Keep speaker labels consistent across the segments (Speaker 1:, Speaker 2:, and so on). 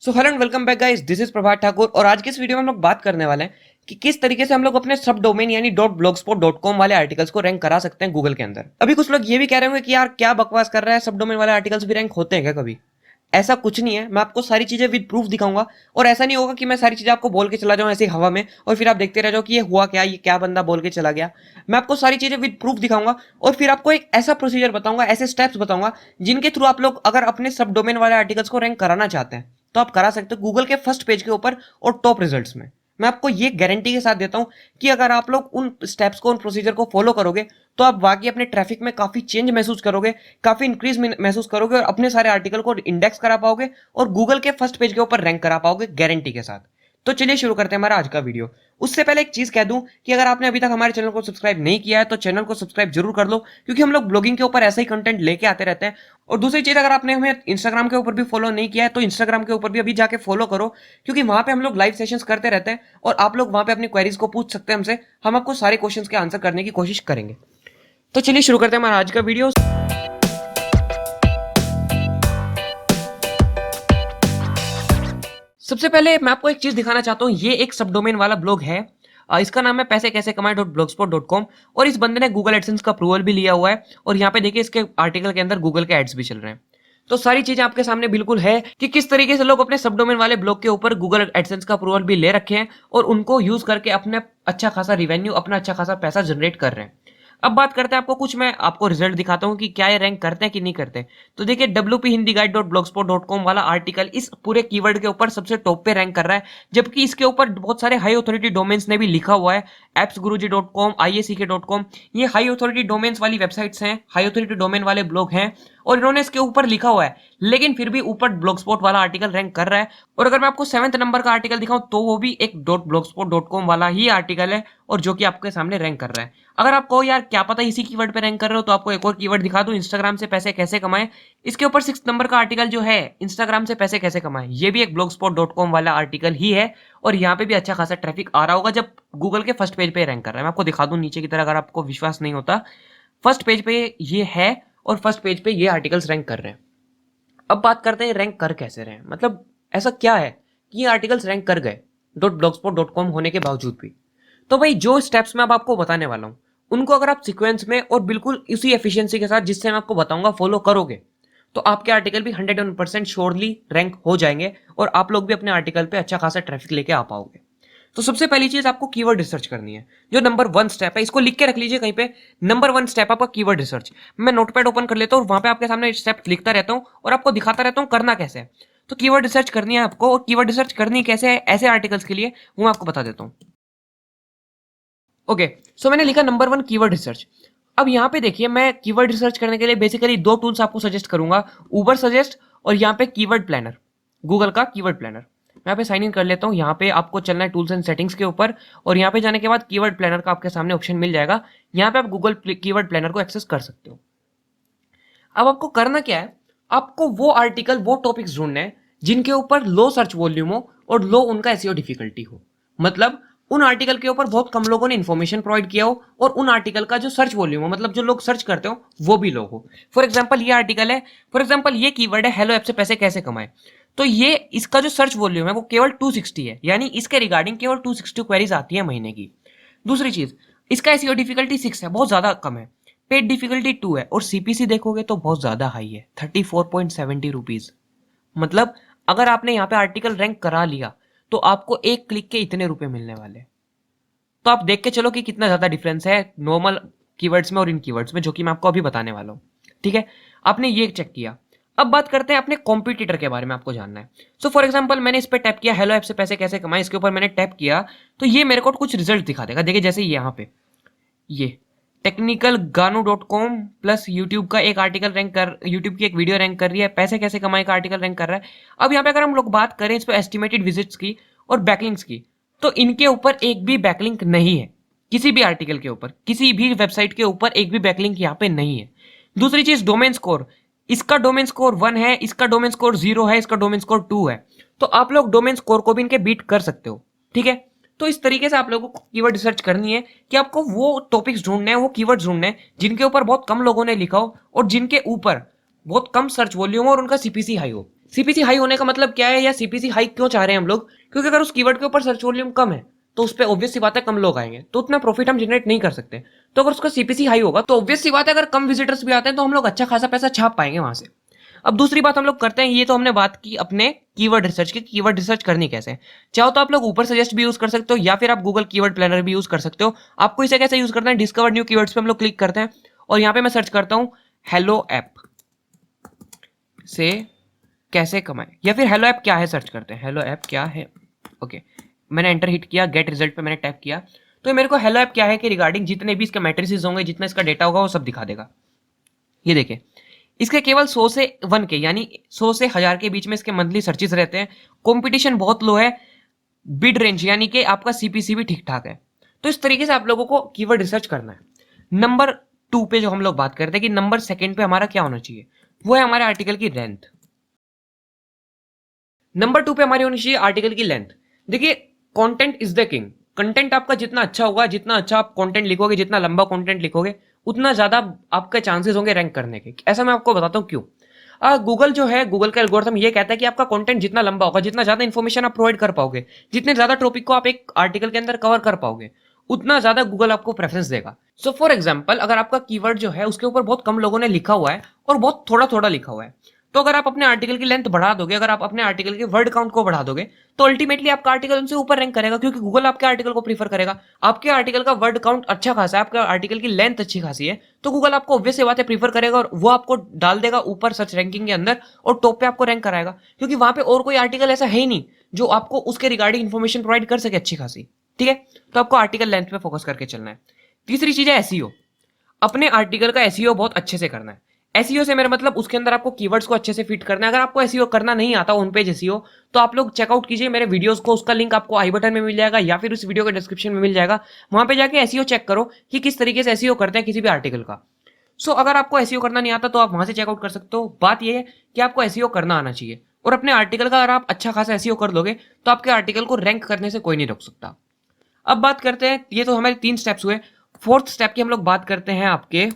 Speaker 1: So hello and welcome back guys, this is Prabhat Thakur. और आज की इस वीडियो में हम लोग बात करने वाले हैं कि किस तरीके से हम लोग अपने सब डोमेन यानी .blogspot.com वाले आर्टिकल्स को रैंक करा सकते हैं गूगल के अंदर। अभी कुछ लोग ये भी कह रहे होंगे कि यार क्या बकवास कर रहा है, सब डोमेन वाले आर्टिकल्स भी रैंक होते हैं क्या कभी? ऐसा कुछ नहीं है, मैं आपको सारी चीजें विद प्रूफ दिखाऊंगा। और ऐसा नहीं होगा कि मैं सारी चीजें आपको बोल के चला जाऊं ऐसे हवा में और फिर आप देखते रह जाओ कि ये हुआ क्या, ये क्या बंदा बोल के चला गया। मैं आपको सारी चीजें विद प्रूफ दिखाऊंगा और फिर आपको एक ऐसा प्रोसीजर बताऊंगा, ऐसे स्टेप्स बताऊंगा जिनके थ्रू आप लोग अगर अपने सब डोमेन वाले आर्टिकल्स को रैंक कराना चाहते हैं तो आप करा सकते हो गूगल के फर्स्ट पेज के ऊपर और टॉप रिजल्ट्स में। मैं आपको ये गारंटी के साथ देता हूं कि अगर आप लोग उन स्टेप्स को, उन प्रोसीजर को फॉलो करोगे तो आप वाकई अपने ट्रैफिक में काफी चेंज महसूस करोगे, काफी इंक्रीज महसूस करोगे और अपने सारे आर्टिकल को इंडेक्स करा पाओगे और गूगल के फर्स्ट पेज के ऊपर रैंक करा पाओगे गारंटी के साथ। तो चलिए शुरू करते हैं हमारा आज का वीडियो। उससे पहले एक चीज कह दूं कि अगर आपने अभी तक हमारे चैनल को सब्सक्राइब नहीं किया है तो चैनल को सब्सक्राइब जरूर कर लो, क्योंकि हम लोग ब्लॉगिंग के ऊपर ऐसा ही कंटेंट लेके आते रहते हैं। और दूसरी चीज, अगर आपने हमें इंस्टाग्राम के ऊपर भी फॉलो नहीं किया है तो इंस्टाग्राम के ऊपर भी अभी जाके फॉलो करो, क्योंकि वहां पे हम लोग लाइव सेशंस करते रहते हैं और आप लोग वहां पे अपनी क्वेरीज को पूछ सकते हैं हमसे। हम आपको सारे क्वेश्चंस के आंसर करने की कोशिश करेंगे। तो चलिए शुरू करते हैं हमारा आज का वीडियो। सबसे पहले मैं आपको एक चीज दिखाना चाहता हूँ। ये एक सब डोमेन वाला ब्लॉग है, इसका नाम है पैसे कैसे कमाए .blogspot.com और इस बंदे ने गूगल एडसेंस का अप्रूवल भी लिया हुआ है और यहाँ पे देखिए इसके आर्टिकल के अंदर गूगल के एड्स भी चल रहे हैं। तो सारी चीजें आपके सामने बिल्कुल है कि किस तरीके से लोग अपने सब डोमेन वाले ब्लॉग के ऊपर गूगल एडसेंस का अप्रूवल भी ले रखे हैं और उनको यूज करके अपने अच्छा खासा रिवेन्यू, अपना अच्छा खासा पैसा जनरेट कर रहे हैं। अब बात करते हैं, आपको कुछ मैं आपको रिजल्ट दिखाता हूं कि क्या ये रैंक करते हैं कि नहीं करते। तो देखिए WP हिंदी गाइड .blogspot.com वाला आर्टिकल इस पूरे कीवर्ड के ऊपर सबसे टॉप पे रैंक कर रहा है, जबकि इसके ऊपर बहुत सारे हाई अथॉरिटी डोमेन्स ने भी लिखा हुआ है। appsguruji.com, IACK.com, ये हाई अथॉरिटी डोमेन्स वाली वेबसाइट्स हैं, हाई अथॉरिटी डोमेन वाले ब्लॉग हैं और इन्होंने इसके ऊपर लिखा हुआ है, लेकिन फिर भी ऊपर ब्लॉगस्पॉट वाला आर्टिकल रैंक कर रहा है। और अगर मैं आपको 7वें नंबर का आर्टिकल दिखाऊं तो वो भी एक .blogspot.com वाला ही आर्टिकल है और जो कि आपके सामने रैंक कर रहा है। अगर आप कहो यार क्या पता इसी कीवर्ड पे रैंक कर रहे हो, तो आपको एक और कीवर्ड दिखा दूं, इंस्टाग्राम से पैसे कैसे कमाएं। इसके ऊपर 6 नंबर का आर्टिकल जो है इंस्टाग्राम से पैसे कैसे कमाएं, ये भी एक blogspot.com वाला आर्टिकल ही है और यहाँ पे भी अच्छा खासा ट्रैफिक आ रहा होगा जब गूगल के फर्स्ट पेज पे रैंक कर रहा है। मैं आपको दिखा दूं नीचे की तरह, अगर आपको विश्वास नहीं होता, फर्स्ट पेज पे ये है और फर्स्ट पेज पे ये आर्टिकल्स रैंक कर रहे हैं। अब बात करते हैं रैंक कर कैसे रहे हैं, मतलब ऐसा क्या है कि ये आर्टिकल्स रैंक कर गए .blogspot.com होने के बावजूद भी। तो भाई जो स्टेप्स मैं अब आपको बताने वाला हूं उनको अगर आप सीक्वेंस में और बिल्कुल उसी एफिशिएंसी के साथ जिससे मैं आपको बताऊंगा फॉलो करोगे तो आपके आर्टिकल भी 101% श्योरली रैंक हो जाएंगे और आप लोग भी अपने आर्टिकल पे अच्छा खासा ट्रैफिक लेके आ पाओगे। तो सबसे पहली चीज आपको कीवर्ड रिसर्च करनी है। जो नंबर 1 स्टेप है, इसको लिख के रख लीजिए कहीं पे। नंबर 1 स्टेप आपका कीवर्ड रिसर्च। मैं नोटपैड ओपन कर लेता हूँ और वहां पे आपके सामने स्टेप लिखता रहता हूँ और आपको दिखाता रहता हूँ करना कैसे है। तो कीवर्ड रिसर्च करनी है आपको, और कीवर्ड रिसर्च करनी कैसे है ऐसे आर्टिकल्स के लिए वो मैं आपको बता देता हूँ। ओके, सो मैंने लिखा नंबर 1 कीवर्ड रिसर्च। अब यहाँ पे देखिए मैं कीवर्ड रिसर्च करने के लिए बेसिकली 2 टूल्स आपको सजेस्ट करूंगा, उबर सजेस्ट और यहाँ पे कीवर्ड प्लानर, गूगल का कीवर्ड प्लानर। मैं यहाँ पे साइन इन कर लेता हूँ। यहाँ पे आपको चलना है टूल्स एंड सेटिंग्स के ऊपर और यहाँ पे जाने के बाद कीवर्ड प्लानर का आपके सामने ऑप्शन मिल जाएगा। यहाँ पे आप गूगल कीवर्ड प्लानर को एक्सेस कर सकते हो। अब आपको करना क्या है, आपको वो आर्टिकल, वो टॉपिक्स ढूंढने हैं जिनके ऊपर लो सर्च वॉल्यूम हो और लो उनका एसईओ डिफिकल्टी हो। मतलब उन आर्टिकल के ऊपर बहुत कम लोगों ने इन्फॉर्मेशन प्रोवाइड किया हो और उन आर्टिकल का जो सर्च वॉल्यूम हो, मतलब जो लोग सर्च करते हो वो भी लो हो। फॉर एग्जाम्पल ये आर्टिकल है, फॉर एग्जाम्पल ये कीवर्ड है हेलो ऐप से पैसे कैसे कमाए, तो ये इसका जो सर्च वॉल्यूम है वो केवल 260 है, यानी इसके रिगार्डिंग केवल 260 क्वेरीज आती है महीने की। दूसरी चीज, इसका एसईओ डिफिकल्टी 6 है, बहुत ज्यादा कम है। पेड डिफिकल्टी 2 है और सीपीसी देखोगे तो बहुत ज्यादा हाई है, 34.70 रुपीज। मतलब अगर आपने यहाँ पे आर्टिकल रैंक करा लिया तो आपको एक क्लिक के इतने रुपए मिलने वाले। तो आप देख के चलो कि कितना ज्यादा डिफरेंस है नॉर्मल कीवर्ड्स में और इन कीवर्ड्स में, जो कि मैं आपको अभी बताने वाला हूँ। ठीक है, आपने ये चेक किया। अब बात करते हैं अपने कॉम्पिटिटर के बारे में, आपको जानना है। सो फॉर एग्जांपल मैंने इस पे टैप किया, हेलो ऐप से पैसे कैसे कमाएं, इसके ऊपर मैंने टैप किया तो ये मेरे को कुछ रिजल्ट दिखा देगा। देखिए जैसे यहाँ पे ये टेक्निकल गानू.com प्लस यूट्यूब का एक आर्टिकल रैंक कर, यूट्यूब की एक वीडियो रैंक कर रही है, पैसे कैसे कमाए का आर्टिकल रैंक कर रहा है। अब यहाँ पे अगर हम लोग बात करें इस पे एस्टिमेटेड विजिट्स की और बैकलिंक्स की, तो इनके ऊपर एक भी बैकलिंक नहीं है। किसी भी आर्टिकल के ऊपर, किसी भी वेबसाइट के ऊपर एक भी बैकलिंक यहाँ पे नहीं है। दूसरी चीज, डोमेन स्कोर, इसका डोमेन स्कोर 1 है, इसका डोमेन स्कोर 0 है, इसका डोमेन स्कोर 2 है। तो आप लोग डोमेन स्कोर को भी इनके बीट कर सकते हो। ठीक है, तो इस तरीके से आप लोगों को कीवर्ड रिसर्च करनी है कि आपको वो टॉपिक्स ढूंढने हैं, वो कीवर्ड्स ढूंढने हैं जिनके ऊपर बहुत कम लोगों ने लिखा हो और जिनके ऊपर बहुत कम सर्च वॉल्यूम हो और उनका सीपीसी हाई हो। सीपीसी हाई होने का मतलब क्या है, या सीपीसी हाई क्यों चाह रहे हैं हम लोग? क्योंकि अगर उस कीवर्ड के ऊपर सर्च वॉल्यूम कम है तो उस पर ऑब्वियस सी बात है कम लोग आएंगे, तो उतना प्रॉफिट हम जनरेट नहीं कर सकते। तो अगर उसका सीपीसी हाई होगा तो ऑब्वियस सी बात है अगर कम विजिटर्स भी आते हैं तो हम लोग अच्छा खासा पैसा छाप पाएंगे वहां से। अब दूसरी बात हम लोग करते हैं, ये तो हमने बात की अपने कीवर्ड रिसर्च की, कीवर्ड रिसर्च करनी कैसे। चाहो तो आप लोग ऊपर सजेस्ट भी यूज कर सकते हो, या फिर आप गूगल कीवर्ड प्लानर भी यूज कर सकते हो। आपको इसे कैसे यूज करना है, डिस्कवर न्यू कीवर्ड्स पे हम लोग क्लिक करते हैं और यहाँ पे मैं सर्च करता हूँ हेलो ऐप से कैसे कमाएं, या फिर हेलो ऐप क्या है सर्च करते हैं, हेलो ऐप क्या है। ओके, मैंने एंटर हिट किया, गेट रिजल्ट पे मैंने टैप किया, तो मेरे को हेलो ऐप क्या है कि रिगार्डिंग जितने भी इसके मैट्रिसेस होंगे, जितना इसका डेटा होगा वो सब दिखा देगा। ये देखिए, इसके केवल 100 से 1 के यानी 100 से 1000 के बीच में इसके मंथली सर्चेस रहते हैं। कंपटीशन बहुत लो है, बिड रेंज यानी कि आपका सीपीसी भी ठीक ठाक है। तो इस तरीके से आप लोगों को कीवर्ड रिसर्च करना है। नंबर 2 पे जो हम लोग बात करते हैं कि नंबर सेकंड पे हमारा क्या होना चाहिए, वो है हमारे आर्टिकल की लेंथ। नंबर 2 पे हमारी होनी चाहिए आर्टिकल की लेंथ। देखिए, content is the king. Content आपका जितना अच्छा होगा, जितना अच्छा आप कंटेंट लिखोगे, जितना लंबा कंटेंट लिखोगे, उतना ज्यादा आपके चांसेस होंगे रैंक करने के। ऐसा मैं आपको बताता हूँ क्यों। गूगल जो है, गूगल का एल्गोरिथम ये कहता है कि आपका कंटेंट जितना लंबा होगा, जितना ज्यादा इन्फॉर्मेशन आप प्रोवाइड कर पाओगे, जितने ज्यादा टॉपिक को आप एक आर्टिकल के अंदर कवर कर पाओगे, उतना ज्यादा गूगल आपको प्रेफरेंस देगा। सो फॉर एग्जाम्पल, अगर आपका कीवर्ड जो है उसके ऊपर बहुत कम लोगों ने लिखा हुआ है और बहुत थोड़ा थोड़ा लिखा हुआ है, तो अगर आप अपने आर्टिकल की लेंथ बढ़ा दोगे, अगर आप अपने आर्टिकल के वर्ड काउंट को बढ़ा दोगे, तो अल्टीमेटली आपका आर्टिकल उनसे ऊपर रैंक करेगा, क्योंकि गूगल आपके आर्टिकल को प्रीफर करेगा। आपके आर्टिकल का वर्ड काउंट अच्छा खासा है, आपके आर्टिकल की लेंथ अच्छी खासी है, तो गूगल आपको ऑब्वियस बात है प्रीफर करेगा और वो आपको डाल देगा ऊपर सर्च रैंकिंग के अंदर और टॉप पे आपको रैंक कराएगा, क्योंकि वहां पे और कोई आर्टिकल ऐसा है ही नहीं जो आपको उसके रिगार्डिंग इन्फॉर्मेशन प्रोवाइड कर सके अच्छी खासी। ठीक है, तो आपको आर्टिकल लेंथ पे फोकस करके चलना है। तीसरी चीज है एसईओ। अपने आर्टिकल का एसईओ बहुत अच्छे से करना है। एसईओ से मेरा मतलब उसके अंदर आपको कीवर्ड्स को अच्छे से फिट करना है। अगर आपको एसईओ करना नहीं आता ऑन पेज एसईओ, तो आप लोग चेकआउट कीजिए मेरे वीडियोस को, उसका लिंक आपको आई बटन में मिल जाएगा या फिर उस वीडियो के डिस्क्रिप्शन में मिल जाएगा। वहां पे जाके एसईओ चेक करो कि किस तरीके से एसईओ करते हैं किसी भी आर्टिकल का। सो अगर आपको एसईओ करना नहीं आता तो आप वहां से चेकआउट कर सकते हो। बात यह है कि आपको एसईओ करना आना चाहिए, और अपने आर्टिकल का अगर आप अच्छा खासा एसईओ कर दोगे तो आपके आर्टिकल को रैंक करने से कोई नहीं रोक सकता। अब बात करते हैं, ये तो हमारे 3 स्टेप्स हुए। फोर्थ स्टेप की हम लोग बात करते हैं आपके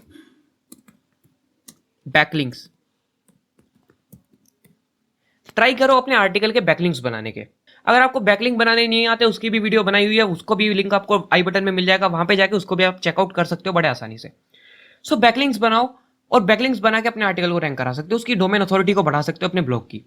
Speaker 1: बैकलिंक्स। ट्राई करो अपने आर्टिकल के बैकलिंक्स बनाने के। अगर आपको बैकलिंक बनाने नहीं आते, उसकी भी वीडियो बनाई हुई है, उसको भी लिंक आपको आई बटन में मिल जाएगा, वहां पे जाके उसको भी आप चेकआउट कर सकते हो बड़े आसानी से। सो बैकलिंक्स बनाओ, और बैकलिंक्स बना के अपने आर्टिकल को रैंक करा सकते हो, उसकी डोमेन अथॉरिटी को बढ़ा सकते हो अपने ब्लॉग की।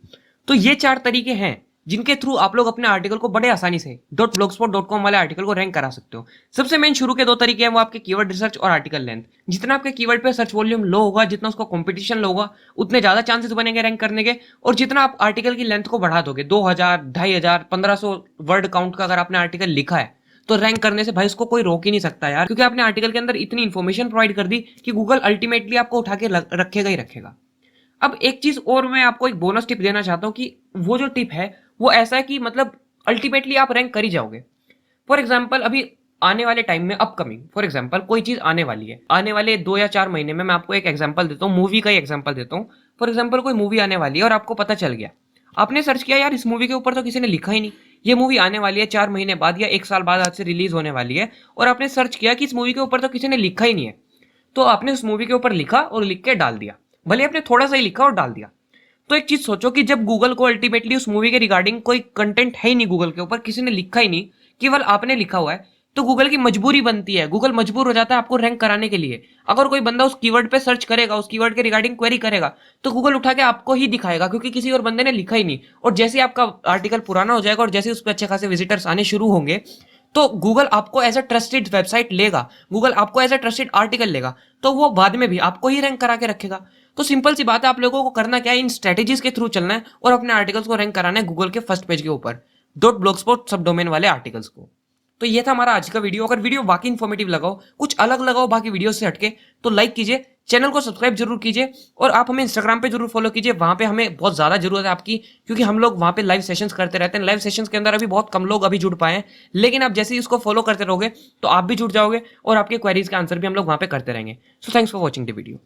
Speaker 1: तो ये 4 तरीके हैं जिनके थ्रू आप लोग अपने आर्टिकल को बड़े आसानी से .blogspot.com वाले आर्टिकल को रैंक करा सकते हो। सबसे मेन शुरू के 2 तरीके हैं, वो आपके कीवर्ड रिसर्च और आर्टिकल लेंथ। जितना आपके कीवर्ड पे सर्च वॉल्यूम लो होगा, जितना उसका कंपटीशन लो होगा, उतने ज्यादा चांसेस बनेंगे रैंक करने के। और जितना आप आर्टिकल की लेंथ को बढ़ा दोगे, 2000, 2500, 1500 वर्ड काउंट का अगर आपने आर्टिकल लिखा है, तो रैंक करने से भाई उसको कोई रोक ही नहीं सकता यार, क्योंकि आपने आर्टिकल के अंदर इतनी इन्फॉर्मेशन प्रोवाइड कर दी कि गूगल अल्टीमेटली आपको उठा के रखेगा ही रखेगा। अब एक चीज और मैं आपको एक बोनस टिप देना चाहता हूं कि वो जो टिप है वो ऐसा है कि मतलब अल्टीमेटली आप रैंक कर ही जाओगे। फॉर एग्जाम्पल, अभी आने वाले टाइम में अपकमिंग, फॉर एग्जाम्पल कोई चीज आने वाली है, आने वाले 2 या 4 महीने में, मैं आपको एक एग्जाम्पल देता हूँ, मूवी का ही एग्जाम्पल देता हूँ। फॉर एग्जाम्पल, कोई मूवी आने वाली है और आपको पता चल गया, आपने सर्च किया यार इस मूवी के ऊपर तो किसी ने लिखा ही नहीं, ये मूवी आने वाली है 4 महीने बाद या 1 साल बाद आज से रिलीज होने वाली है, और आपने सर्च किया कि इस मूवी के ऊपर तो किसी ने लिखा ही नहीं है, तो आपने उस मूवी के ऊपर लिखा और लिख के डाल दिया, भले आपने थोड़ा सा ही लिखा और डाल दिया। तो एक चीज सोचो कि जब गूगल को अल्टीमेटली उस मूवी के रिगार्डिंग कोई कंटेंट है ही नहीं, गूगल के ऊपर किसी ने लिखा ही नहीं, केवल आपने लिखा हुआ है, तो गूगल की मजबूरी बनती है, गूगल मजबूर हो जाता है आपको रैंक कराने के लिए। अगर कोई बंदा उस कीवर्ड पे सर्च करेगा, उस कीवर्ड के रिगार्डिंग क्वेरी करेगा, तो गूगल उठा के आपको ही दिखाएगा, क्योंकि किसी और बंदे ने लिखा ही नहीं। और जैसे आपका आर्टिकल पुराना हो जाएगा और जैसे उस पर अच्छे खासे विजिटर्स आने शुरू होंगे, तो गूगल आपको एज अ ट्रस्टेड वेबसाइट लेगा, गूगल आपको एज अ ट्रस्टेड आर्टिकल लेगा, तो वो बाद में भी आपको ही रैंक करा के रखेगा। तो सिंपल सी बात है, आप लोगों को करना क्या है, इन स्ट्रेटेजीज के थ्रू चलना है और अपने आर्टिकल्स को रैंक कराना है गूगल के फर्स्ट पेज के ऊपर, .blogspot सब डोमेन वाले आर्टिकल्स को। तो ये था हमारा आज का वीडियो। अगर वीडियो वाकई इन्फॉर्मेटिव लगाओ, कुछ अलग लगाओ बाकी वीडियो से हटके, तो लाइक कीजिए, चैनल को सब्सक्राइब जरूर कीजिए, और आप हमें इंस्टाग्राम पे जरूर फॉलो कीजिए। वहां पे हमें बहुत ज्यादा जरूरत है आपकी, क्योंकि हम लोग वहां पे लाइव सेशंस करते रहते हैं। लाइव सेशंस के अंदर अभी बहुत कम लोग अभी जुड़ पाए हैं, लेकिन आप जैसे ही उसको फॉलो करते रहोगे तो आप भी जुड़ जाओगे और आपके क्वेरीज का आंसर भी हम लोग वहां पे करते रहेंगे। So thanks for watching the video.